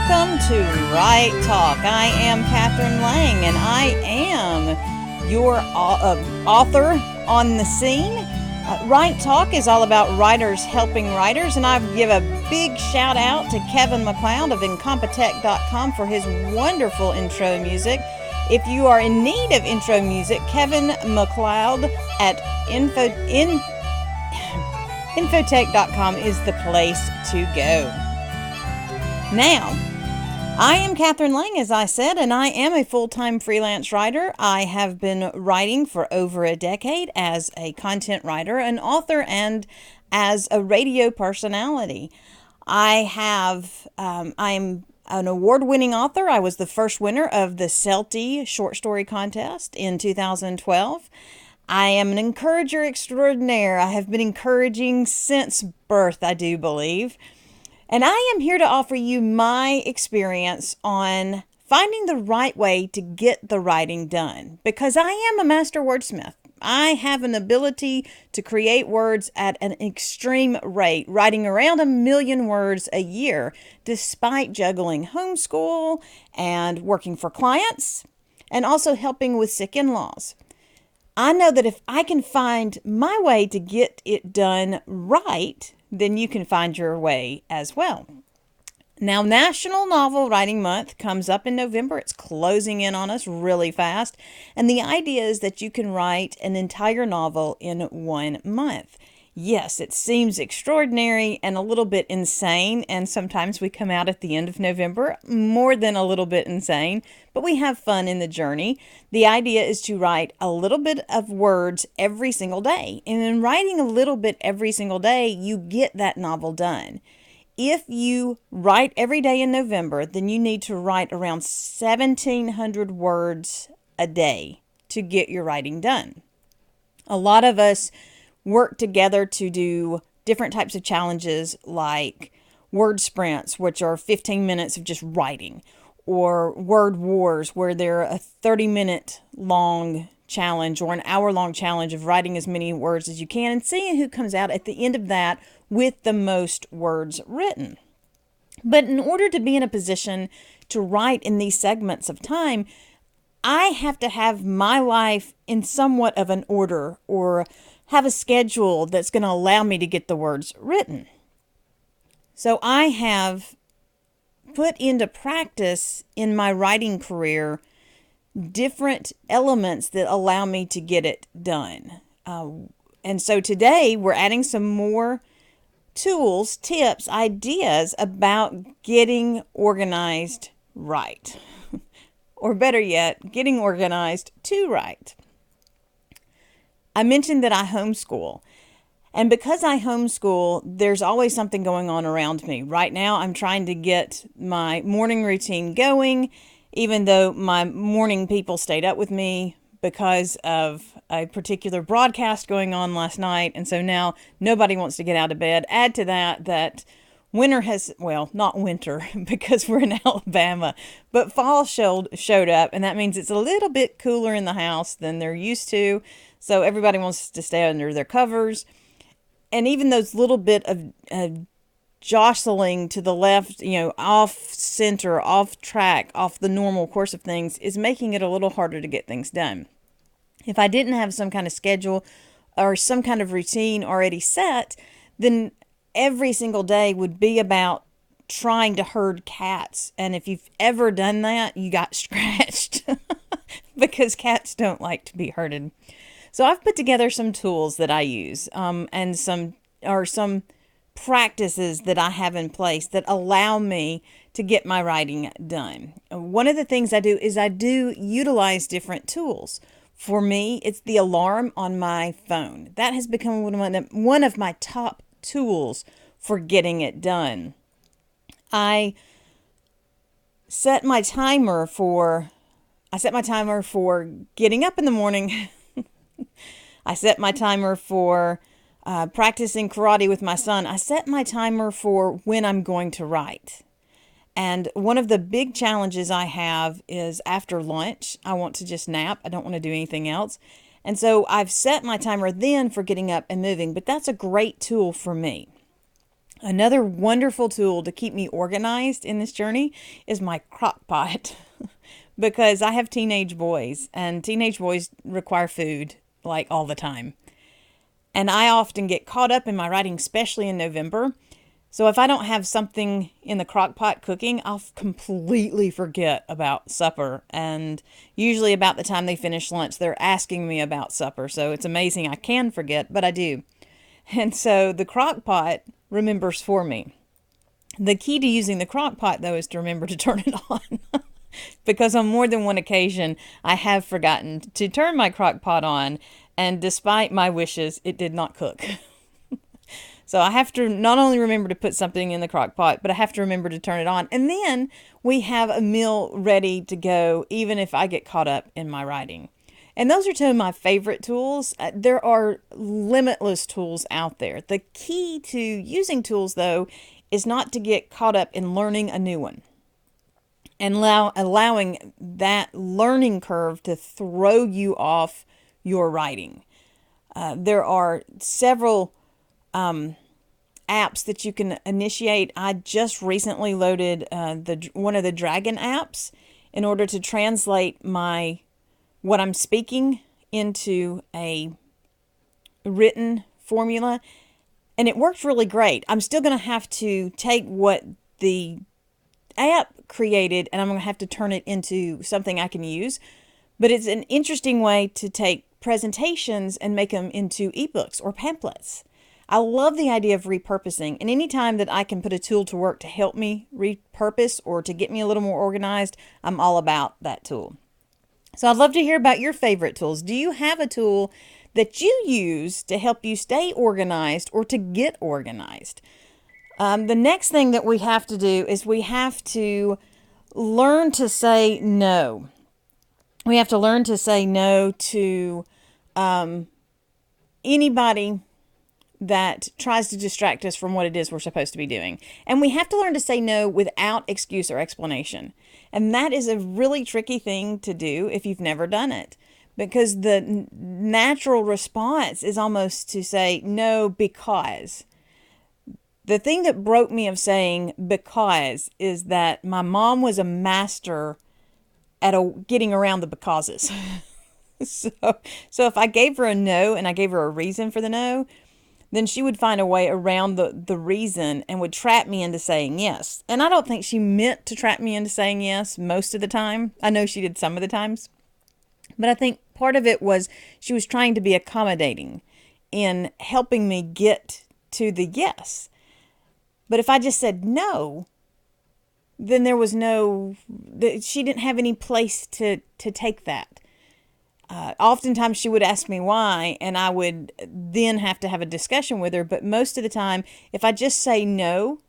welcome to Right Talk. I am Katherine Lang, and I am your author on the scene. Right Talk is all about writers helping writers, and I give a big shout out to Kevin MacLeod of Incompetech.com for his wonderful intro music. If you are in need of intro music, Kevin MacLeod at Infotech.com is the place to go. Now, I am Katherine Lang, as I said, and I am a full-time freelance writer. I have been writing for over a decade as a content writer, an author, and as a radio personality. I'm an award-winning author. I was the first winner of the Celty Short Story Contest in 2012. I am an encourager extraordinaire. I have been encouraging since birth, I do believe. And I am here to offer you my experience on finding the right way to get the writing done, because I am a master wordsmith. I have an ability to create words at an extreme rate, writing around 1 million words a year, despite juggling homeschool and working for clients and also helping with sick in-laws. I know that if I can find my way to get it done right, then you can find your way as well. Now, National Novel Writing Month comes up in November. It's closing in on us really fast. And the idea is that you can write an entire novel in 1 month. Yes, it seems extraordinary and a little bit insane, and sometimes we come out at the end of November more than a little bit insane, but we have fun in the journey. The idea is to write a little bit of words every single day, and in writing a little bit every single day, you get that novel done. If you write every day in November, then you need to write around 1,700 words a day to get your writing done. A lot of us work together to do different types of challenges like word sprints, which are 15 minutes of just writing, or word wars, where they're a 30-minute long challenge or an hour-long challenge of writing as many words as you can and seeing who comes out at the end of that with the most words written. But in order to be in a position to write in these segments of time, I have to have my life in somewhat of an order, or have a schedule that's going to allow me to get the words written. So I have put into practice in my writing career different elements that allow me to get it done. And so today we're adding some more tools, tips, ideas about getting organized right. Or better yet, getting organized to write. I mentioned that I homeschool. And because I homeschool, there's always something going on around me. Right now, I'm trying to get my morning routine going, even though my morning people stayed up with me because of a particular broadcast going on last night. And so now nobody wants to get out of bed. Add to that winter has, well, not winter because we're in Alabama, but fall showed up. And that means it's a little bit cooler in the house than they're used to. So everybody wants to stay under their covers. And even those little bit of jostling to the left, off center, off track, off the normal course of things is making it a little harder to get things done. If I didn't have some kind of schedule or some kind of routine already set, then every single day would be about trying to herd cats. And if you've ever done that, you got scratched because cats don't like to be herded. So I've put together some tools that I use and some practices that I have in place that allow me to get my writing done. One of the things I do is I do utilize different tools. For me, it's the alarm on my phone. That has become one of my top tools for getting it done. I set my timer for getting up in the morning. I set my timer for practicing karate with my son. I set my timer for when I'm going to write. And one of the big challenges I have is after lunch, I want to just nap. I don't want to do anything else. And so I've set my timer then for getting up and moving, but that's a great tool for me. Another wonderful tool to keep me organized in this journey is my crock pot because I have teenage boys and teenage boys require food like all the time. And I often get caught up in my writing, especially in November. So if I don't have something in the crock pot cooking, I'll completely forget about supper. And usually about the time they finish lunch, they're asking me about supper. So it's amazing I can forget, but I do. And so the crock pot remembers for me. The key to using the crock pot, though, is to remember to turn it on. Because on more than one occasion, I have forgotten to turn my crock pot on. And despite my wishes, it did not cook. So I have to not only remember to put something in the crock pot, but I have to remember to turn it on. And then we have a meal ready to go, even if I get caught up in my writing. And those are two of my favorite tools. There are limitless tools out there. The key to using tools, though, is not to get caught up in learning a new one and allowing that learning curve to throw you off your writing. There are several apps that you can initiate. I just recently loaded one of the Dragon apps in order to translate what I'm speaking into a written formula, and it worked really great. I'm still going to have to take what the app created and I'm going to have to turn it into something I can use, but it's an interesting way to take presentations and make them into ebooks or pamphlets. I love the idea of repurposing, and anytime that I can put a tool to work to help me repurpose or to get me a little more organized, I'm all about that tool. So I'd love to hear about your favorite tools. Do you have a tool that you use to help you stay organized or to get organized? The next thing that we have to do is we have to learn to say no. We have to learn to say no to anybody that tries to distract us from what it is we're supposed to be doing. And we have to learn to say no without excuse or explanation. And that is a really tricky thing to do if you've never done it, because the natural response is almost to say no because. The thing that broke me of saying because is that my mom was a master at getting around the becauses. So if I gave her a no and I gave her a reason for the no, then she would find a way around the reason and would trap me into saying yes. And I don't think she meant to trap me into saying yes most of the time. I know she did some of the times. But I think part of it was she was trying to be accommodating in helping me get to the yes. But if I just said no, then there was she didn't have any place to take that. Oftentimes she would ask me why, and I would then have to have a discussion with her. But most of the time, if I just say no,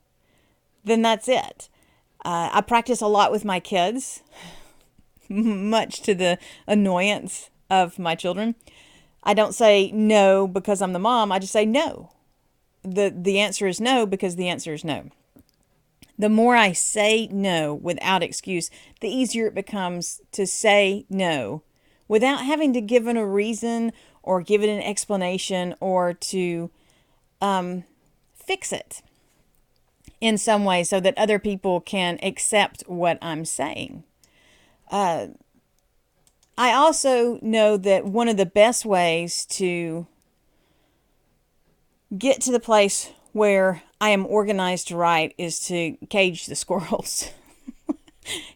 then that's it. I practice a lot with my kids, much to the annoyance of my children. I don't say no because I'm the mom. I just say no. The answer is no because the answer is no. The more I say no without excuse, the easier it becomes to say no without having to give it a reason or give it an explanation or to fix it in some way so that other people can accept what I'm saying. I also know that one of the best ways to get to the place where I am organized to write is to cage the squirrels.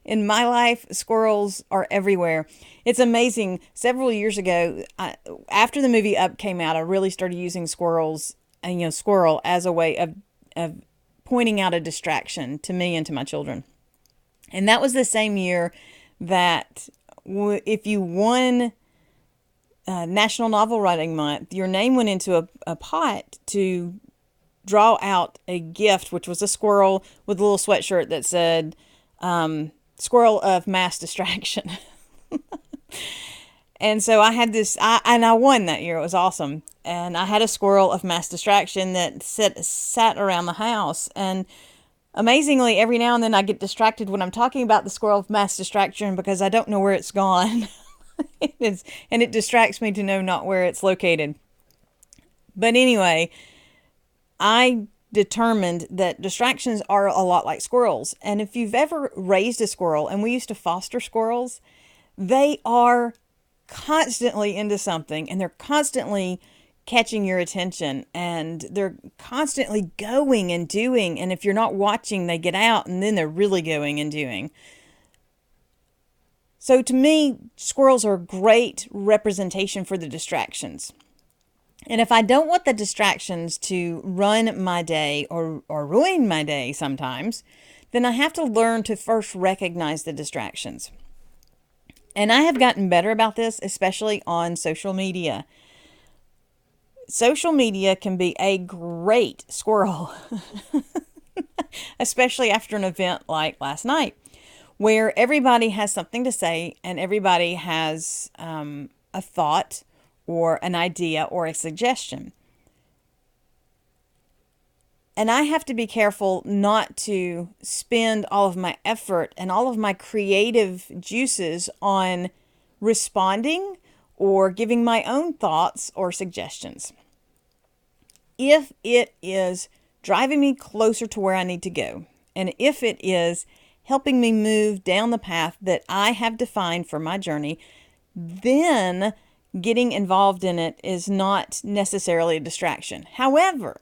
In my life, squirrels are everywhere. It's amazing. Several years ago, after the movie Up came out, I really started using squirrels and squirrel as a way of pointing out a distraction to me and to my children. And that was the same year that if you won National Novel Writing Month, your name went into a pot to draw out a gift, which was a squirrel with a little sweatshirt that said, Squirrel of Mass Distraction. And so I had this, and I won that year. It was awesome. And I had a squirrel of mass distraction that sat around the house. And amazingly, every now and then I get distracted when I'm talking about the squirrel of mass distraction because I don't know where it's gone. And it distracts me to know not where it's located. But anyway, I determined that distractions are a lot like squirrels. And if you've ever raised a squirrel, and we used to foster squirrels, they are constantly into something, and they're constantly catching your attention, and they're constantly going and doing. And if you're not watching, they get out and then they're really going and doing. So to me, squirrels are a great representation for the distractions. And if I don't want the distractions to run my day or ruin my day sometimes, then I have to learn to first recognize the distractions. And I have gotten better about this, especially on social media. Social media can be a great squirrel, especially after an event like last night, where everybody has something to say and everybody has a thought or an idea or a suggestion. And I have to be careful not to spend all of my effort and all of my creative juices on responding or giving my own thoughts or suggestions. If it is driving me closer to where I need to go, and if it is helping me move down the path that I have defined for my journey, then getting involved in it is not necessarily a distraction. However,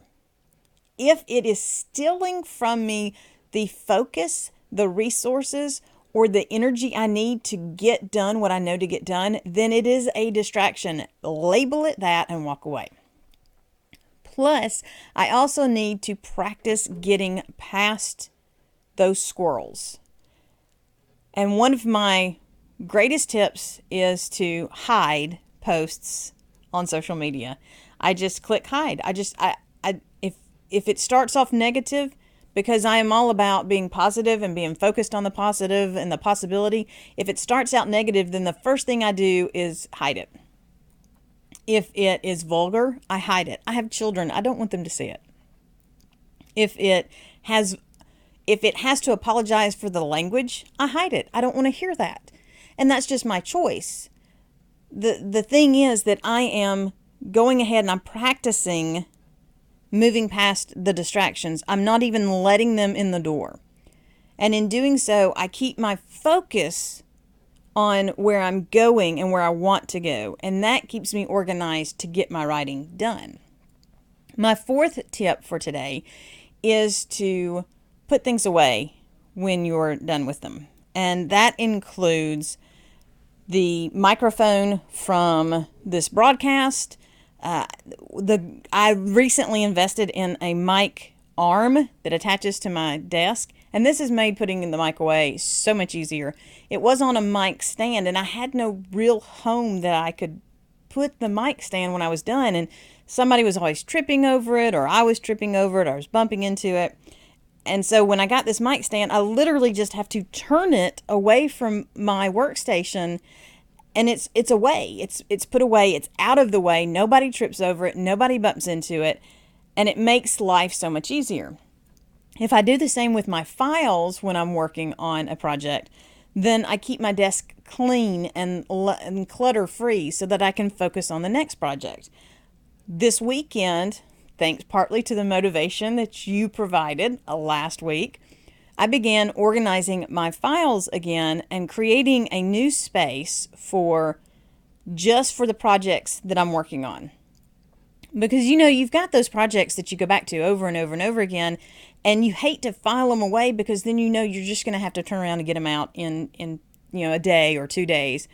if it is stealing from me the focus, the resources, or the energy I need to get done what I know to get done, then it is a distraction. Label it that and walk away. Plus, I also need to practice getting past those squirrels. And one of my greatest tips is to hide posts on social media. I just click hide. If it starts off negative, because I am all about being positive and being focused on the positive and the possibility, if it starts out negative, then the first thing I do is hide it. If it is vulgar, I hide it. I have children. I don't want them to see it. If it has to apologize for the language, I hide it. I don't want to hear that. And that's just my choice. The thing is that I am going ahead and I'm practicing moving past the distractions. I'm not even letting them in the door. And in doing so, I keep my focus on where I'm going and where I want to go. And that keeps me organized to get my writing done. My fourth tip for today is to put things away when you're done with them. And that includes the microphone from this broadcast. I recently invested in a mic arm that attaches to my desk, and this has made putting the mic away so much easier. It was on a mic stand, and I had no real home that I could put the mic stand when I was done, and somebody was always tripping over it, or I was tripping over it, or I was bumping into it. And so when I got this mic stand, I literally just have to turn it away from my workstation, and it's away. It's put away. It's out of the way. Nobody trips over it. Nobody bumps into it. And it makes life so much easier. If I do the same with my files when I'm working on a project, then I keep my desk clean and clutter-free so that I can focus on the next project. This weekend, thanks partly to the motivation that you provided last week, I began organizing my files again and creating a new space just for the projects that I'm working on. Because you've got those projects that you go back to over and over and over again, and you hate to file them away because then you're just going to have to turn around and get them out in a day or 2 days.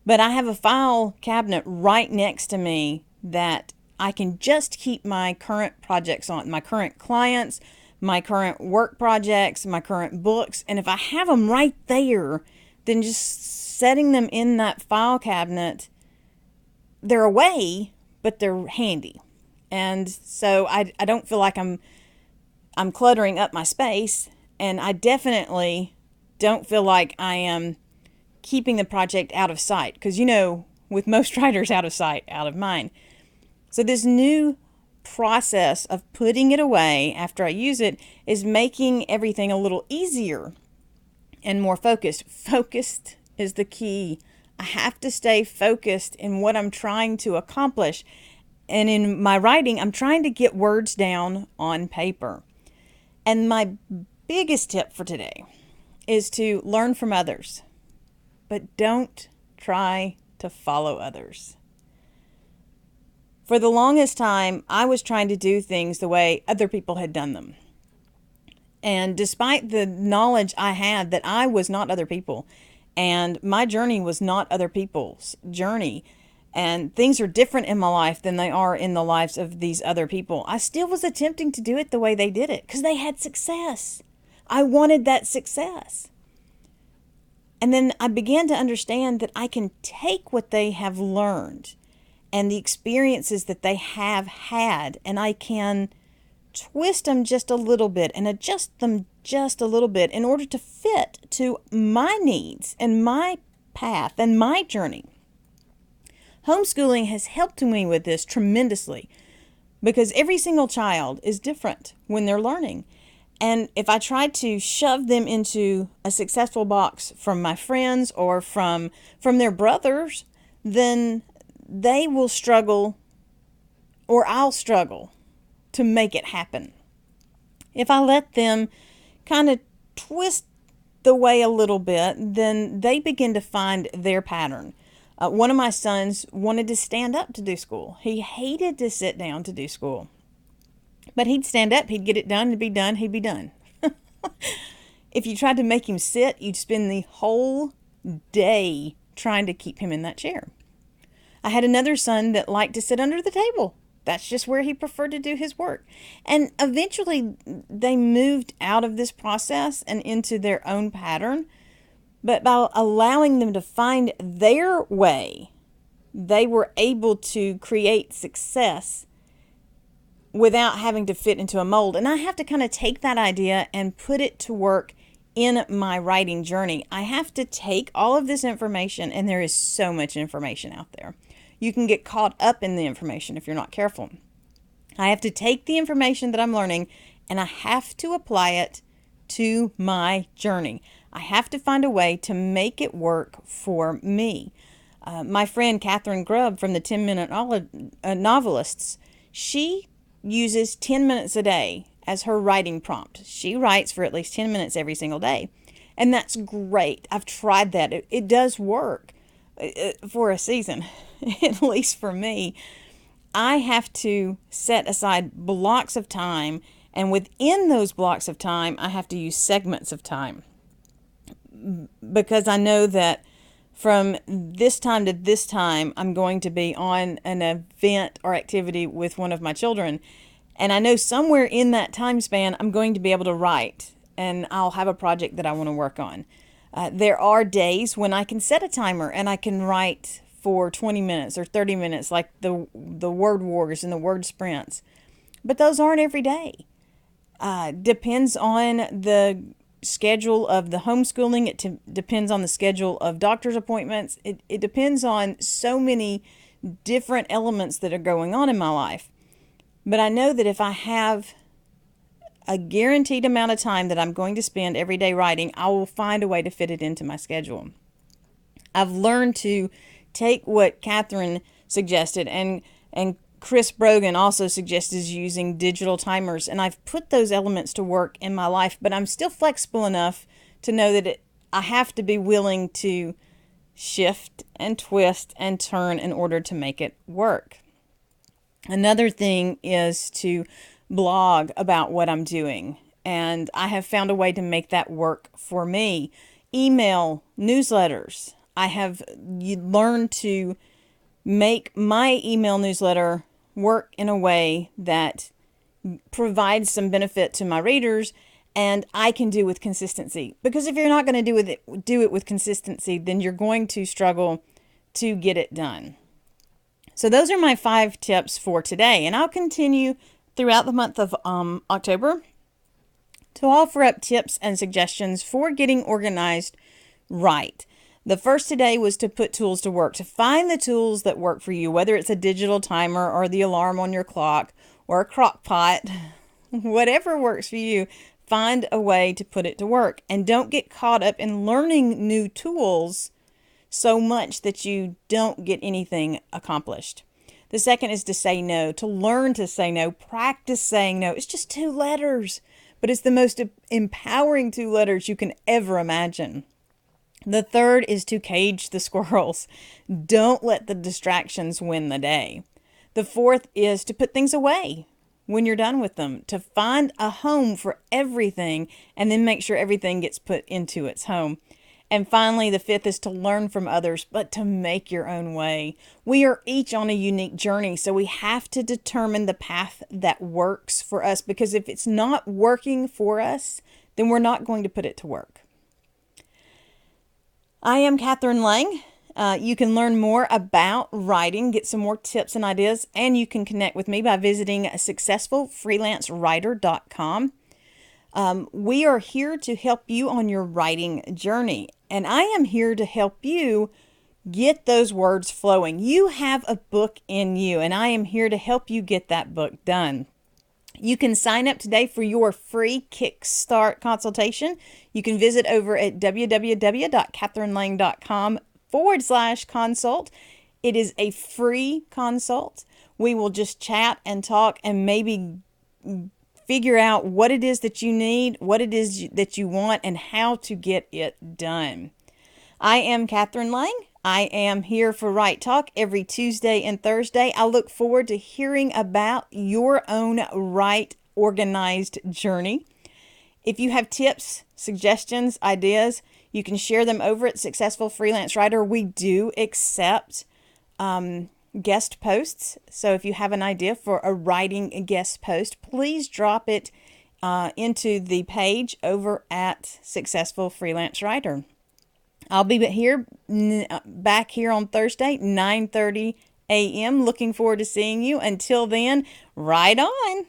But I have a file cabinet right next to me that I can just keep my current projects on, my current clients, my current work projects, my current books. And if I have them right there, then just setting them in that file cabinet, they're away, but they're handy. And so I don't feel like I'm cluttering up my space, and I definitely don't feel like I am keeping the project out of sight, because with most writers, out of sight, out of mind. So this new process of putting it away after I use it is making everything a little easier and more focused. Focused is the key. I have to stay focused in what I'm trying to accomplish. And in my writing, I'm trying to get words down on paper. And my biggest tip for today is to learn from others, but don't try to follow others. For the longest time, I was trying to do things the way other people had done them. And despite the knowledge I had that I was not other people, and my journey was not other people's journey, and things are different in my life than they are in the lives of these other people, I still was attempting to do it the way they did it because they had success. I wanted that success. And then I began to understand that I can take what they have learned and the experiences that they have had, and I can twist them just a little bit and adjust them just a little bit in order to fit to my needs and my path and my journey. Homeschooling has helped me with this tremendously because every single child is different when they're learning. And if I try to shove them into a successful box from my friends or from their brothers, then they will struggle, or I'll struggle to make it happen. If I let them kind of twist the way a little bit, then they begin to find their pattern. One of my sons wanted to stand up to do school. He hated to sit down to do school. But he'd stand up, he'd get it done, it'd be done, he'd be done. If you tried to make him sit, you'd spend the whole day trying to keep him in that chair. I had another son that liked to sit under the table. That's just where he preferred to do his work. And eventually they moved out of this process and into their own pattern. But by allowing them to find their way, they were able to create success without having to fit into a mold. And I have to kind of take that idea and put it to work in my writing journey. I have to take all of this information, and there is so much information out there. You can get caught up in the information if you're not careful. I have to take the information that I'm learning and I have to apply it to my journey. I have to find a way to make it work for me. My friend Katherine from the 10-Minute Novelists, she uses 10 minutes a day as her writing prompt. She writes for at least 10 minutes every single day. And that's great. I've tried that. It does work for a season, at least for me. I have to set aside blocks of time, and within those blocks of time, I have to use segments of time. Because I know that from this time to this time, I'm going to be on an event or activity with one of my children. And I know somewhere in that time span, I'm going to be able to write, and I'll have a project that I want to work on. There are days when I can set a timer and I can write for 20 minutes or 30 minutes, like the word wars and the word sprints. But those aren't every day. Depends on the schedule of the homeschooling. It depends on the schedule of doctor's appointments. It depends on so many different elements that are going on in my life. But I know that if I have a guaranteed amount of time that I'm going to spend every day writing, I will find a way to fit it into my schedule. I've learned to take what Katherine suggested, and Chris Brogan also suggested using digital timers, and I've put those elements to work in my life, but I'm still flexible enough to know that I have to be willing to shift and twist and turn in order to make it work. Another thing is to blog about what I'm doing, and I have found a way to make that work for me. Email, newsletters. I have learned to make my email newsletter work in a way that provides some benefit to my readers, and I can do with consistency. Because if you're not going to do it with consistency, then you're going to struggle to get it done. So those are my 5 tips for today, and I'll continue throughout the month of October to offer up tips and suggestions for getting organized right. The first today was to put tools to work, to find the tools that work for you, whether it's a digital timer or the alarm on your clock or a crock pot, whatever works for you, find a way to put it to work. And don't get caught up in learning new tools so much that you don't get anything accomplished. The second is to say no, to learn to say no, practice saying no. It's just 2 letters, but it's the most empowering 2 letters you can ever imagine. The third is to cage the squirrels. Don't let the distractions win the day. The fourth is to put things away when you're done with them, to find a home for everything and then make sure everything gets put into its home. And finally, the fifth is to learn from others, but to make your own way. We are each on a unique journey, so we have to determine the path that works for us, because if it's not working for us, then we're not going to put it to work. I am Katherine Lang. You can learn more about writing, get some more tips and ideas, and you can connect with me by visiting successfulfreelancewriter.com. We are here to help you on your writing journey, and I am here to help you get those words flowing. You have a book in you, and I am here to help you get that book done. You can sign up today for your free Kickstart consultation. You can visit over at www.katherinelang.com/consult. It is a free consult. We will just chat and talk and maybe figure out what it is that you need, what it is that you want, and how to get it done. I am Katherine Lang. I am here for Write Talk every Tuesday and Thursday. I look forward to hearing about your own write organized journey. If you have tips, suggestions, ideas, you can share them over at Successful Freelance Writer. We do accept guest posts. So if you have an idea for a writing guest post, please drop it into the page over at Successful Freelance Writer. I'll be back here on Thursday, 9:30 a.m. Looking forward to seeing you. Until then, write on.